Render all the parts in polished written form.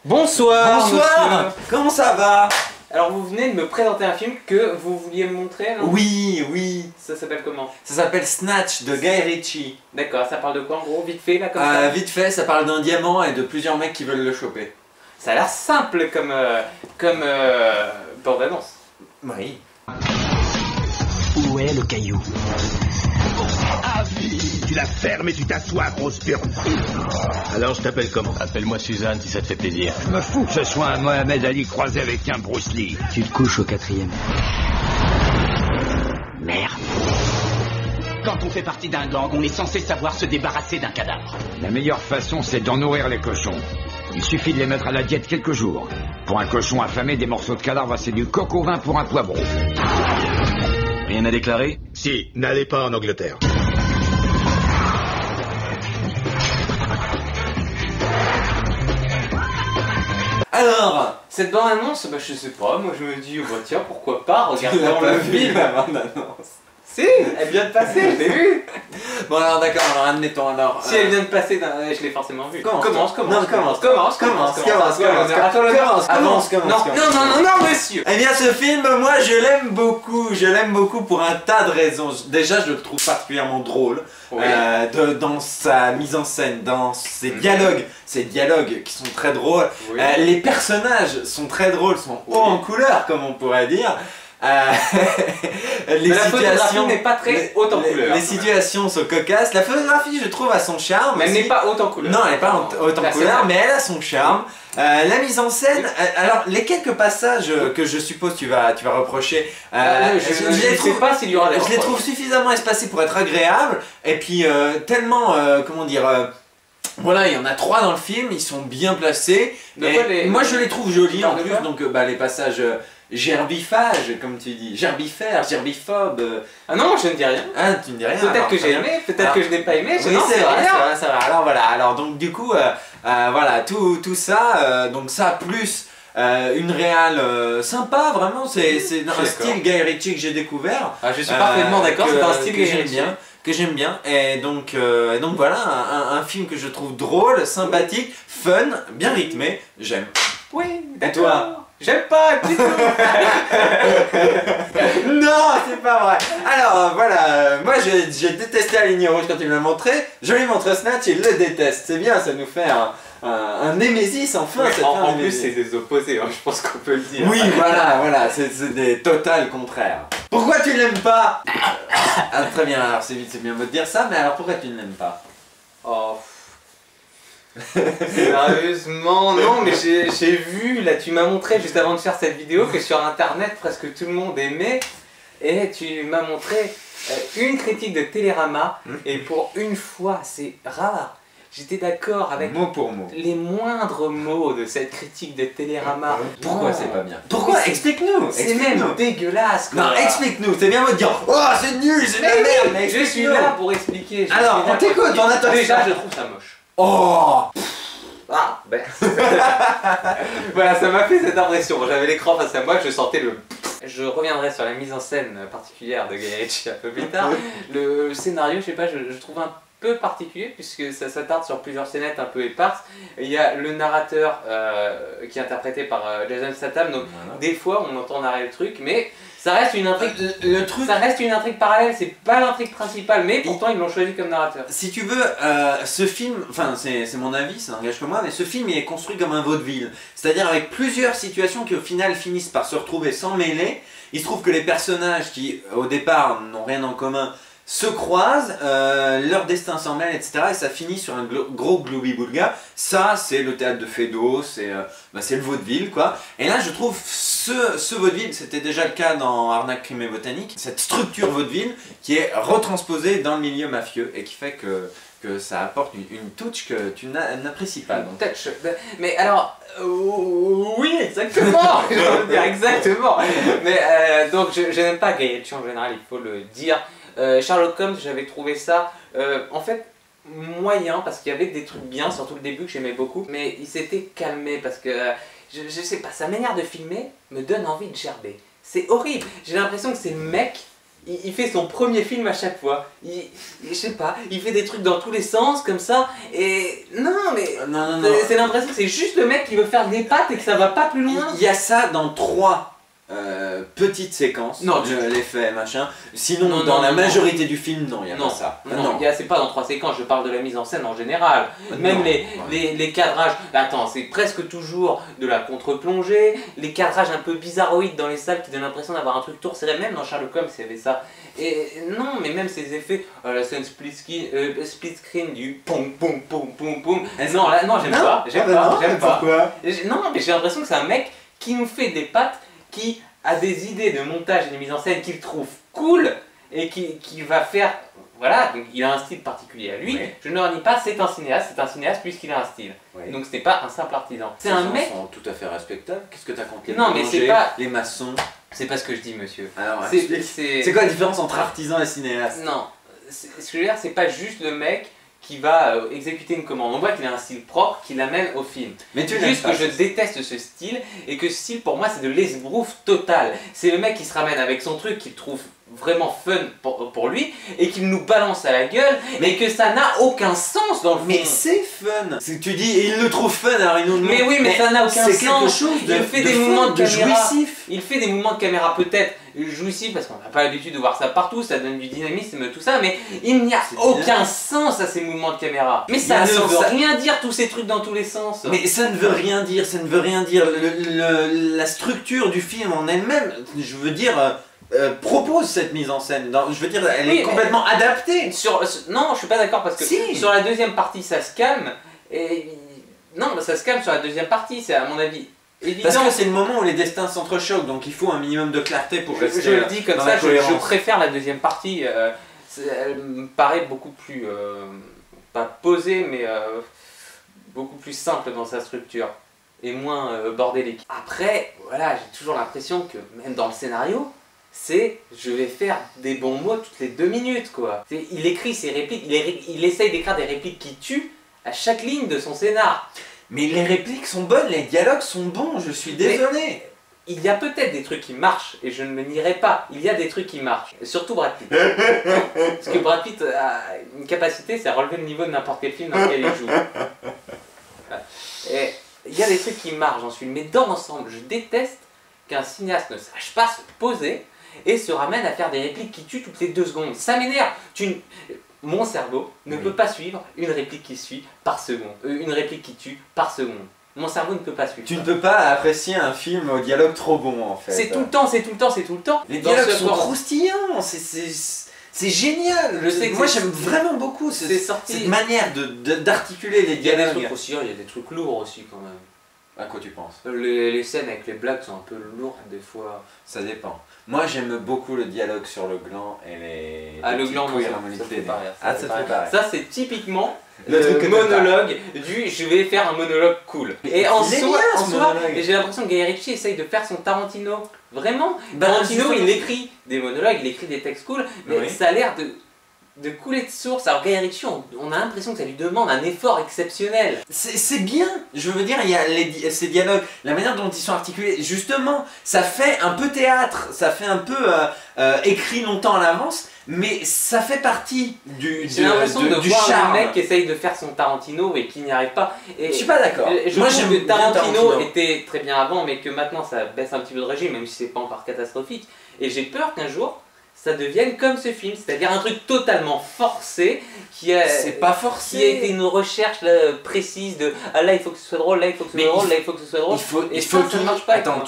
Bonsoir. Bonsoir. Monsieur. Comment ça va? Alors vous venez de me présenter un film que vous vouliez me montrer, non? Oui. Ça s'appelle comment? Ça s'appelle Snatch de Guy Ritchie. D'accord, ça parle de quoi en gros? Vite fait là comme ça? Vite fait, ça parle d'un diamant et de plusieurs mecs qui veulent le choper. Ça a l'air simple comme bande-annonce. Oui. Où est le caillou? Tu la fermes et tu t'assois, grosse purne. Alors je t'appelle comment? Appelle-moi Suzanne si ça te fait plaisir. Je me fous que ce soit un Mohamed Ali croisé avec un Bruce Lee. Tu te couches au 4e. Merde. Quand on fait partie d'un gang, on est censé savoir se débarrasser d'un cadavre. La meilleure façon, c'est d'en nourrir les cochons. Il suffit de les mettre à la diète quelques jours. Pour un cochon affamé, des morceaux de cadavre, c'est du coq au vin pour un poivreau. Rien à déclarer? Si, n'allez pas en Angleterre. Alors, Cette bande-annonce, bah je sais pas, moi je me dis, bah tiens, pourquoi pas, regardons le film. la bande-annonce. Si, elle vient de passer, je l'ai vue. Bon alors d'accord, alors admettons alors. Si elle vient de passer, je l'ai forcément vue. Commence. Non, Avance, monsieur. Eh bien ce film, moi je l'aime beaucoup pour un tas de raisons. Déjà je le trouve particulièrement drôle, Oui. dans sa mise en scène, dans ses dialogues qui sont très drôles. Oui. Les personnages sont très drôles, sont hauts en couleur comme on pourrait dire. Les Mais la photographie n'est pas très haute en couleur. Les situations sont cocasses. La photographie, je trouve, a son charme. Mais elle aussi. n'est pas haute en couleur. Non, elle n'est pas haute en couleur, mais elle a son charme. La mise en scène, alors les quelques passages que je suppose tu vas reprocher, je ne sais pas s'il y aura des je les reproches. trouve suffisamment espacés pour être agréables, et puis tellement, comment dire, voilà, il y en a 3 dans le film, ils sont bien placés. Moi je les trouve jolis en plus, donc les passages gerbiphages, comme tu dis, gerbifères, gerbiphobes. Ah non, je ne dis rien. Ah, tu ne dis rien. Peut-être alors, que très j'ai bien. aimé, peut-être que je n'ai pas aimé. Oui, non, c'est vrai, rien. ça va. Alors voilà, alors donc du coup, voilà, tout ça, donc ça plus une réal sympa, vraiment, c'est un style Guy Ritchie que j'ai découvert. Ah, je suis parfaitement d'accord, c'est un style que j'aime bien. Que j'aime bien, et donc voilà, un film que je trouve drôle, sympathique, fun, bien rythmé, j'aime. Oui, Et toi? J'aime pas du tout. Non, c'est pas vrai. Alors voilà, moi j'ai détesté La Ligne Rouge quand il me l'a montré, je lui montre Snatch, il le déteste, c'est bien, ça nous fait un némésis enfin. Oui, en plus c'est des opposés, hein, je pense qu'on peut le dire. Oui, voilà, c'est des totales contraires. Pourquoi tu l'aimes pas? Ah, très bien, alors c'est bien de dire ça, mais alors pourquoi tu ne l'aimes pas? Oh. Sérieusement, non, mais j'ai vu, là tu m'as montré juste avant de faire cette vidéo que sur internet presque tout le monde aimait, et tu m'as montré une critique de Télérama, et pour une fois, c'est rare, j'étais d'accord avec mot pour mot les moindres mots de cette critique de Télérama. Pourquoi c'est pas bien? Pourquoi? Explique-nous. C'est même dégueulasse quoi. Non, explique-nous, c'est bien de dire oh c'est nul, c'est de la Mais merde, oui, mais je suis là pour expliquer. Alors, on t'écoute, on attend. Déjà, je trouve ça moche. Oh. Ah, ben. Voilà, ça m'a fait cette impression. J'avais l'écran face à moi, je sentais le. Je reviendrai sur la mise en scène particulière de Guy Ritchie un peu plus tard. Le scénario, je sais pas, je trouve un peu particulier puisque ça s'attarde sur plusieurs scénettes un peu éparses. Il y a le narrateur qui est interprété par Jason Statham, donc voilà. Des fois on entend narrer le truc, mais ça reste une intrigue. Ça reste une intrigue parallèle, c'est pas l'intrigue principale, mais pourtant ils l'ont choisi comme narrateur. Si tu veux, ce film, enfin c'est mon avis, ça n'engage que moi, mais ce film il est construit comme un vaudeville. C'est-à-dire avec plusieurs situations qui au final finissent par se retrouver sans mêler. Il se trouve que les personnages qui au départ n'ont rien en commun se croisent, leur destin s'en mêle, etc. Et ça finit sur un gros gloubi-boulga. Ça, c'est le théâtre de Feydeau, c'est le vaudeville, quoi. Et là, je trouve ce vaudeville, c'était déjà le cas dans Arnaque, crime et botanique, cette structure vaudeville qui est retransposée dans le milieu mafieux et qui fait que ça apporte une touch que tu n'apprécies pas. Donc. Touch. Mais alors, oui, exactement. Je veux dire exactement. Mais donc, je n'aime pas Guy Ritchie en général, il faut le dire. Sherlock Holmes, j'avais trouvé ça en fait moyen parce qu'il y avait des trucs bien, surtout le début que j'aimais beaucoup, mais il s'était calmé parce que je sais pas, sa manière de filmer me donne envie de gerber. C'est horrible, j'ai l'impression que c'est le mec il fait son premier film à chaque fois. Je sais pas, il fait des trucs dans tous les sens comme ça. Et non, mais Non. c'est l'impression que c'est juste le mec qui veut faire des pattes et que ça va pas plus loin. Il y a ça dans 3 petites séquences. Non, l'effet machin. Sinon, Non, dans non, la non, majorité du film, non, il y a Non, pas ça. non, c'est pas dans 3 séquences, je parle de la mise en scène en général. Même Non, les cadrages, attends, c'est presque toujours de la contre-plongée, les cadrages un peu bizarroïdes dans les salles qui donnent l'impression d'avoir un truc tout resserré, même dans Sherlock Holmes il y avait ça. Et non, mais même ces effets, la scène split screen du poum poum poum poum poum. Non, là, non, j'aime pas, j'aime pas. Pourquoi? Non, mais j'ai l'impression que c'est un mec qui nous fait des pattes, qui a des idées de montage et de mise en scène qu'il trouve cool et qui va faire. Voilà, donc il a un style particulier à lui. Oui. Je ne le renie pas, c'est un cinéaste puisqu'il a un style. Oui. Donc ce n'est pas un simple artisan. C'est Ces un gens mec. sont tout à fait respectables. Qu'est-ce que t'as contre les Non, mais boulangers, c'est pas- les maçons? C'est pas ce que je dis, monsieur. Alors, C'est- explique. c'est- C'est quoi la différence entre artisan et cinéaste? Non, ce que je veux dire, c'est pas juste le mec qui va exécuter une commande. On voit qu'il a un style propre qui l'amène au film. Mais tu C'est n'aimes juste pas que je ce- déteste ce style et que ce style pour moi c'est de l'esbrouffe total. C'est le mec qui se ramène avec son truc qu'il trouve vraiment fun pour lui et qu'il nous balance à la gueule mais que ça n'a aucun sens dans le Mais fond. c'est fun. Tu dis, il le trouve fun, alors il nous demande. Mais oui, mais ça n'a aucun c'est sens. quelque chose de, Il fait de des fun, mouvements de caméra. jouissif. Il fait des mouvements de caméra peut-être jouissifs parce qu'on n'a pas l'habitude de voir ça partout, ça donne du dynamisme, tout ça, mais il n'y a C'est aucun bien. sens à ces mouvements de caméra. Mais Il y ça a ne un sens, veut ça- rien dire tous ces trucs dans tous les sens. Mais ça ne veut rien dire, ça ne veut rien dire. La structure du film en elle-même, je veux dire, propose cette mise en scène. Je veux dire, elle Oui, est complètement adaptée. Non, je suis pas d'accord parce que Si. sur la deuxième partie ça se calme et non, ça se calme sur la deuxième partie, c'est à mon avis évident. Parce que c'est le moment où les destins s'entrechoquent, donc il faut un minimum de clarté pour rester Je le dis comme dans ça, la je cohérence. préfère la deuxième partie. Elle me paraît beaucoup plus pas posée, mais beaucoup plus simple dans sa structure et moins bordélique. Après, voilà, j'ai toujours l'impression que même dans le scénario, c'est je vais faire des bons mots toutes les 2 minutes quoi. Il écrit ses répliques, il essaye d'écrire des répliques qui tuent à chaque ligne de son scénar. Mais les répliques sont bonnes, les dialogues sont bons, je suis désolé. Il y a peut-être des trucs qui marchent, et je ne le nierai pas, il y a des trucs qui marchent, et surtout Brad Pitt. Parce que Brad Pitt a une capacité, c'est à relever le niveau de n'importe quel film dans lequel il joue. Voilà. Et il y a des trucs qui marchent dans ce film, mais dans l'ensemble, je déteste qu'un cinéaste ne sache pas se poser et se ramène à faire des répliques qui tuent toutes les 2 secondes. Ça m'énerve. Mon cerveau ne peut pas suivre une réplique qui suit par seconde, une réplique qui tue par seconde. Mon cerveau ne peut pas suivre. Tu ne ça. peux pas apprécier un film au dialogue trop bon en fait. C'est tout le temps, c'est tout le temps, c'est tout le temps. Les Dans dialogues ce sont corps- croustillants, c'est génial. Je sais que Moi c'est- j'aime vraiment beaucoup c'est sorti. cette manière d'articuler les Il y a des dialogues. trucs aussi, il y a des trucs lourds aussi quand même. À quoi tu penses? Les scènes avec les blagues sont un peu lourdes des fois. Ça dépend. Moi j'aime beaucoup le dialogue sur le gland et les. Ah, les le petites gland, non, couilles ça ramollées. fait pas rire. Ah, ça te fait pas rire. Ça, c'est typiquement Le le truc que t'aimes monologue du je vais faire un monologue cool. Et en Il est soi, bien, ce monologue. et j'ai l'impression que Guy Ritchie essaye de faire son Tarantino. Vraiment. Bah, Tarantino, justement. il écrit des monologues, il écrit des textes cool, mais Oui. ça a l'air de couler de source. Alors Guy Ritchie, on a l'impression que ça lui demande un effort exceptionnel. C'est bien, je veux dire, il y a ces dialogues, la manière dont ils sont articulés, justement, ça fait un peu théâtre, ça fait un peu écrit longtemps à l'avance, mais ça fait partie J'ai l'impression de du voir charme. un mec qui essaye de faire son Tarantino et qui n'y arrive pas. Et Je suis pas d'accord. je Moi trouve j'aime que bien Tarantino était très bien avant, mais que maintenant ça baisse un petit peu de régime, même si c'est pas encore catastrophique. Et j'ai peur qu'un jour ça devienne comme ce film, c'est-à-dire un truc totalement forcé qui a, C'est pas qui a forcé. été une recherche là, précise de ah là il faut que ce soit drôle, là il faut que ce Mais soit drôle, il là il faut que ce soit drôle. Il Et faut ça ne marche pas. avec Attends, moi.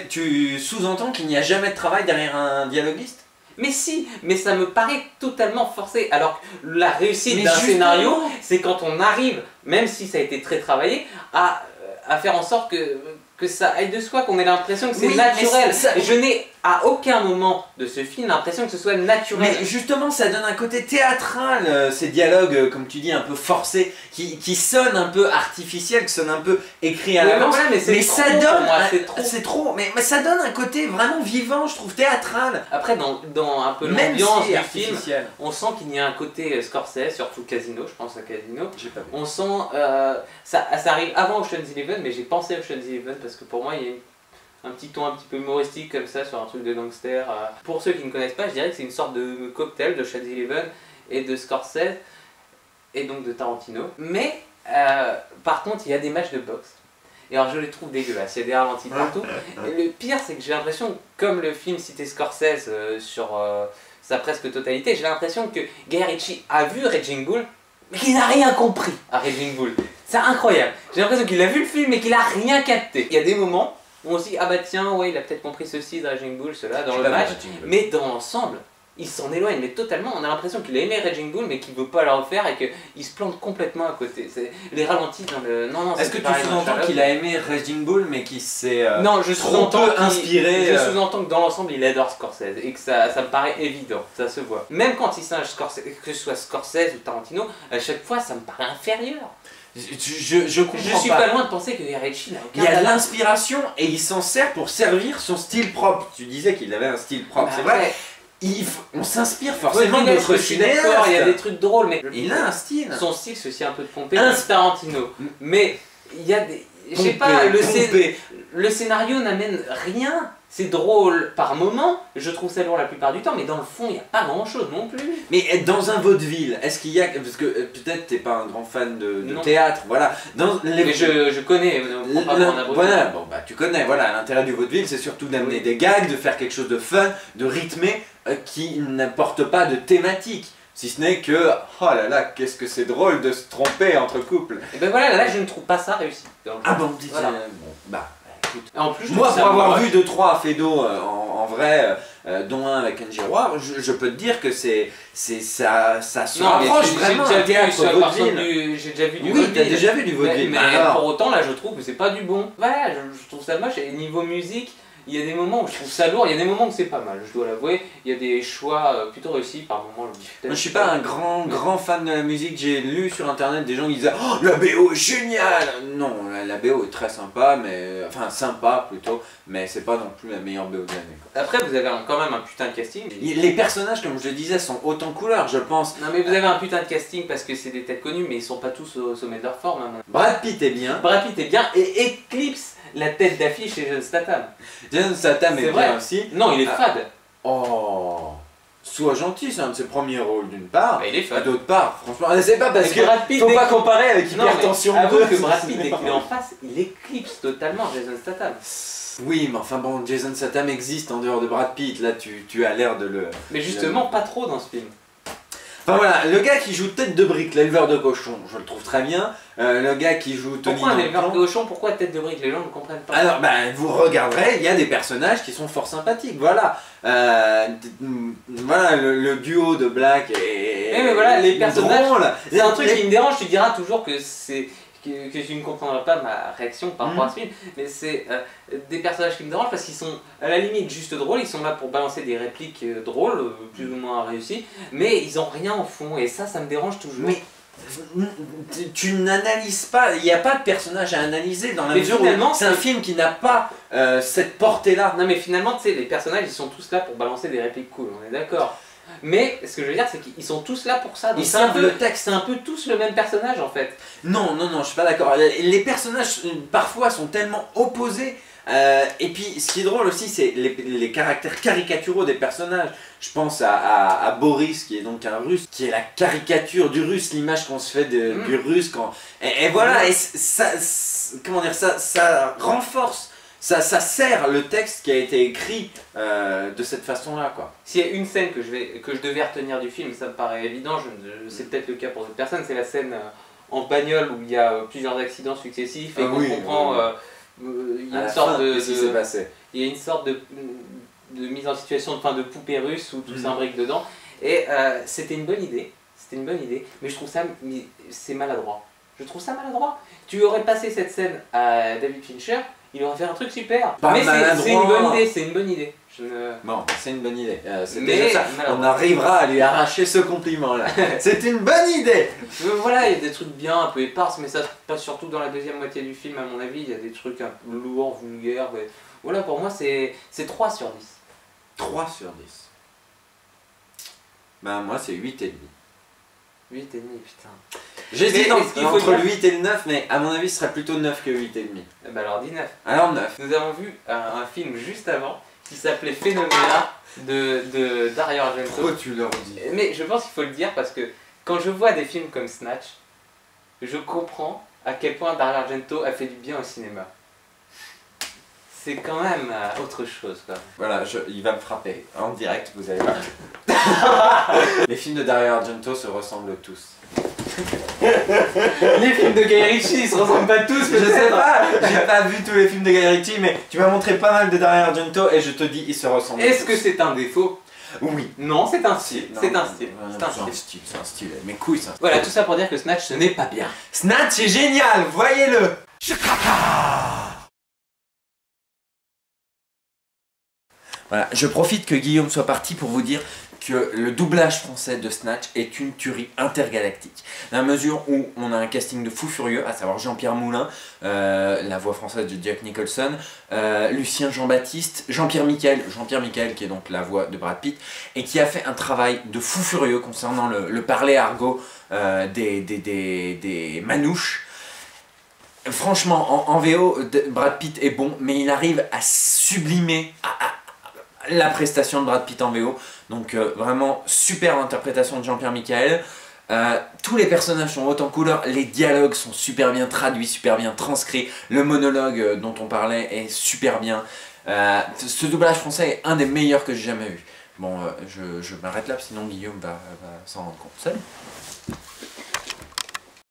tu sous-entends qu'il n'y a jamais de travail derrière un dialoguiste? Mais si, mais ça me paraît totalement forcé. Alors que la réussite Mais d'un justement. scénario, c'est quand on arrive, même si ça a été très travaillé, à faire en sorte que ça aille de soi, qu'on ait l'impression que c'est Oui, mais naturel. ça- Et je n'ai à aucun moment de ce film l'impression que ce soit naturel. Mais justement, ça donne un côté théâtral, ces dialogues, comme tu dis, un peu forcés, qui sonnent un peu artificiels, qui sonnent un peu écrits à Ouais, l'avance. mais voilà, mais c'est ça trop pour donne, moi, c'est trop. c'est trop, mais ça donne un côté vraiment vivant, je trouve, théâtral. Après, dans un peu Même l'ambiance si du film, artificiel. on sent qu'il y a un côté Scorsese, surtout Casino, je pense à Casino. J'ai pas vu. On sent, ça arrive avant Ocean's Eleven, mais j'ai pensé à Ocean's Eleven parce que pour moi il y a un petit ton un petit peu humoristique comme ça sur un truc de gangster. Pour ceux qui ne connaissent pas, je dirais que c'est une sorte de cocktail de Ocean's Eleven et de Scorsese et donc de Tarantino. Mais par contre, il y a des matchs de boxe. Et alors je les trouve dégueulasses, il y a des ralentis partout. Et le pire, c'est que j'ai l'impression, comme le film citait Scorsese sur sa presque totalité, j'ai l'impression que Guy Ritchie a vu Raging Bull, mais qu'il n'a rien compris à Raging Bull. C'est incroyable. J'ai l'impression qu'il a vu le film mais qu'il a rien capté. Il y a des moments où on se dit, ah bah tiens, ouais, il a peut-être compris ceci de Raging Bull, cela dans le match, mais dans l'ensemble, il s'en éloigne, mais totalement. On a l'impression qu'il a aimé Raging Bull, mais qu'il veut pas le refaire et qu'il se plante complètement à côté. Les ralentis dans le. Non, est-ce que tu sous-entends qu'il a aimé Raging Bull, mais qu'il s'est non, je sous-entends inspiré. Je sous-entends que dans l'ensemble, il adore Scorsese et que ça me paraît évident, ça se voit. Même quand il singe Scorsese, que ce soit Scorsese ou Tarantino, à chaque fois, ça me paraît inférieur. Je comprends je suis pas loin de penser que Ritchie n'a aucun. Il y a de l'inspiration et il s'en sert pour servir son style propre. Tu disais qu'il avait un style propre, c'est vrai. On s'inspire forcément d'autres cinéastes. Il y a des trucs drôles, mais il a un style. Son style, c'est aussi un peu de pomper. Un Tarantino. Mais il y a des. Je sais pas, le scénario n'amène rien. C'est drôle par moment, je trouve ça lourd la plupart du temps, mais dans le fond, il n'y a pas grand chose non plus. Mais dans un vaudeville, est-ce qu'il y a. Parce que peut-être t'es pas un grand fan de théâtre, voilà. Mais je connais, voilà, bon bah tu connais, voilà, l'intérêt du vaudeville, c'est surtout d'amener des gags, de faire quelque chose de fun, de rythmé, qui n'apporte pas de thématique. Si ce n'est que, oh là là, qu'est-ce que c'est drôle de se tromper entre couples. Et ben voilà, là je ne trouve pas ça réussi. Ah bon, voilà. Bon, bah. En plus, moi, pour avoir vu 2-3 Fédo en vrai, dont un avec Angie Roy, je peux te dire que ça se rapproche vraiment d'un théâtre vaudeville. J'ai déjà vu du vaudeville. Oui, t'as vaudeville. déjà vu du vaudeville. Mais pour autant, là, je trouve que c'est pas du bon. Voilà, je trouve ça moche. Et niveau musique, il y a des moments où je trouve ça lourd, il y a des moments où c'est pas mal, je dois l'avouer. Il y a des choix plutôt réussis par moments. Moi, je suis pas un grand fan de la musique. J'ai lu sur internet des gens qui disaient oh, la BO est géniale. Non, la BO est très sympa, mais enfin sympa plutôt, mais c'est pas non plus la meilleure BO de l'année. Après, vous avez quand même un putain de casting. Les personnages, comme je le disais, sont autant couleurs, je pense. Non, mais vous avez un putain de casting parce que c'est des têtes connues, mais ils sont pas tous au sommet de leur forme. Hein. Brad Pitt est bien. Brad Pitt est bien et éclipse la tête d'affiche chez Jason Statham. Jason Statham est bien aussi. Non, il est fade. Oh, sois gentil, c'est un de ses premiers rôles d'une part. Bah, il est fade. D'autre part, franchement, c'est pas parce que Brad Pitt, faut pas comparer avec Hypertension 2. Avoue que Brad Pitt, dès qu'il est en face, il éclipse totalement Jason Statham. Oui, mais enfin bon, Jason Statham existe en dehors de Brad Pitt. Là, tu as l'air de le. Mais justement, pas trop dans ce film. Enfin voilà, le gars qui joue tête de brique, l'éleveur de cochon, je le trouve très bien. Le gars qui joue Tony. Pourquoi un éleveur de cochon? Pourquoi tête de brique? Les gens ne comprennent pas. Alors, ben, vous regarderez, il y a des personnages qui sont fort sympathiques, voilà. Voilà, le duo de Black et. Mais voilà, les personnages. C'est un truc qui me dérange, tu diras toujours que c'est. Que tu ne comprendras pas ma réaction par rapport à ce film, mais c'est des personnages qui me dérangent parce qu'ils sont à la limite juste drôles, ils sont là pour balancer des répliques drôles, plus ou moins réussies, mais ils ont rien au fond et ça me dérange toujours. Mais tu n'analyses pas, il n'y a pas de personnage à analyser dans la mesure où c'est un film qui n'a pas cette portée-là. Non mais finalement, tu sais, les personnages ils sont tous là pour balancer des répliques cool, on est d'accord. Mais ce que je veux dire, c'est qu'ils sont tous là pour ça. Donc c'est un peu tous le même personnage en fait. Non, je suis pas d'accord. Les personnages parfois sont tellement opposés. Et puis ce qui est drôle aussi, c'est les caractères caricaturaux des personnages. Je pense à Boris, qui est donc un russe, qui est la caricature du russe, l'image qu'on se fait du russe. Et voilà, et ça, comment dire, ça renforce. Ça sert le texte qui a été écrit de cette façon-là, quoi. S'il y a une scène que je devais retenir du film, ça me paraît évident, c'est peut-être le cas pour d'autres personnes, c'est la scène en bagnole où il y a plusieurs accidents successifs et qu'on comprend il y a une sorte de il y a une sorte de mise en situation de poupée russe où tout s'imbrique dedans. Et c'était une bonne idée, mais je trouve ça c'est maladroit. Je trouve ça maladroit. Tu aurais passé cette scène à David Fincher, il aurait fait un truc super. Mais c'est une bonne idée, Bon, c'est une bonne idée. Mais ça. On arrivera à lui arracher ce compliment-là. C'est une bonne idée. Voilà, il y a des trucs bien, un peu éparses, mais ça se passe surtout dans la deuxième moitié du film, à mon avis. Il y a des trucs un peu lourds, vulgaires. Mais... Voilà, pour moi, c'est 3 sur 10. 3 sur 10. Ben, moi, c'est 8,5. 8,5, putain. J'hésite Mais est-ce qu'il faut entre dire- le 8 et le 9, mais à mon avis, ce serait plutôt 9 que 8,5. Bah alors dis 9. Alors 9. Nous avons vu un film juste avant qui s'appelait Phénoména de Dario Argento. Pourquoi tu leur dis? Mais je pense qu'il faut le dire parce que quand je vois des films comme Snatch, je comprends à quel point Dario Argento a fait du bien au cinéma. C'est quand même autre chose quoi. Voilà, il va me frapper en direct, vous allez voir. Les films de Dario Argento se ressemblent tous. Les films de Guy Ritchie ils se ressemblent pas tous, Je sais pas, j'ai pas vu tous les films de Guy Ritchie, mais tu m'as montré pas mal de Dario Argento et je te dis, ils se ressemblent Est-ce tous. que c'est un défaut? Oui. Non, c'est un style. Non, C'est un style. ouais, C'est un style. c'est un style. Mes couilles, ça. Voilà, tout ça pour dire que Snatch ce n'est pas bien. Snatch est génial, voyez-le. Voilà, je profite que Guillaume soit parti pour vous dire que le doublage français de Snatch est une tuerie intergalactique. Dans la mesure où on a un casting de fou furieux, à savoir Jean-Pierre Moulin, la voix française de Jack Nicholson, Lucien Jean-Baptiste, Jean-Pierre Michael qui est donc la voix de Brad Pitt, et qui a fait un travail de fou furieux concernant le parler argot des manouches. Franchement, en VO, Brad Pitt est bon, mais il arrive à sublimer la prestation de Brad Pitt en VO. Donc vraiment, super interprétation de Jean-Pierre Michael. Tous les personnages sont haut en couleur, les dialogues sont super bien traduits, super bien transcrits. Le monologue dont on parlait est super bien. Ce doublage français est un des meilleurs que j'ai jamais vu. Bon, je m'arrête là, sinon Guillaume va s'en rendre compte. Salut!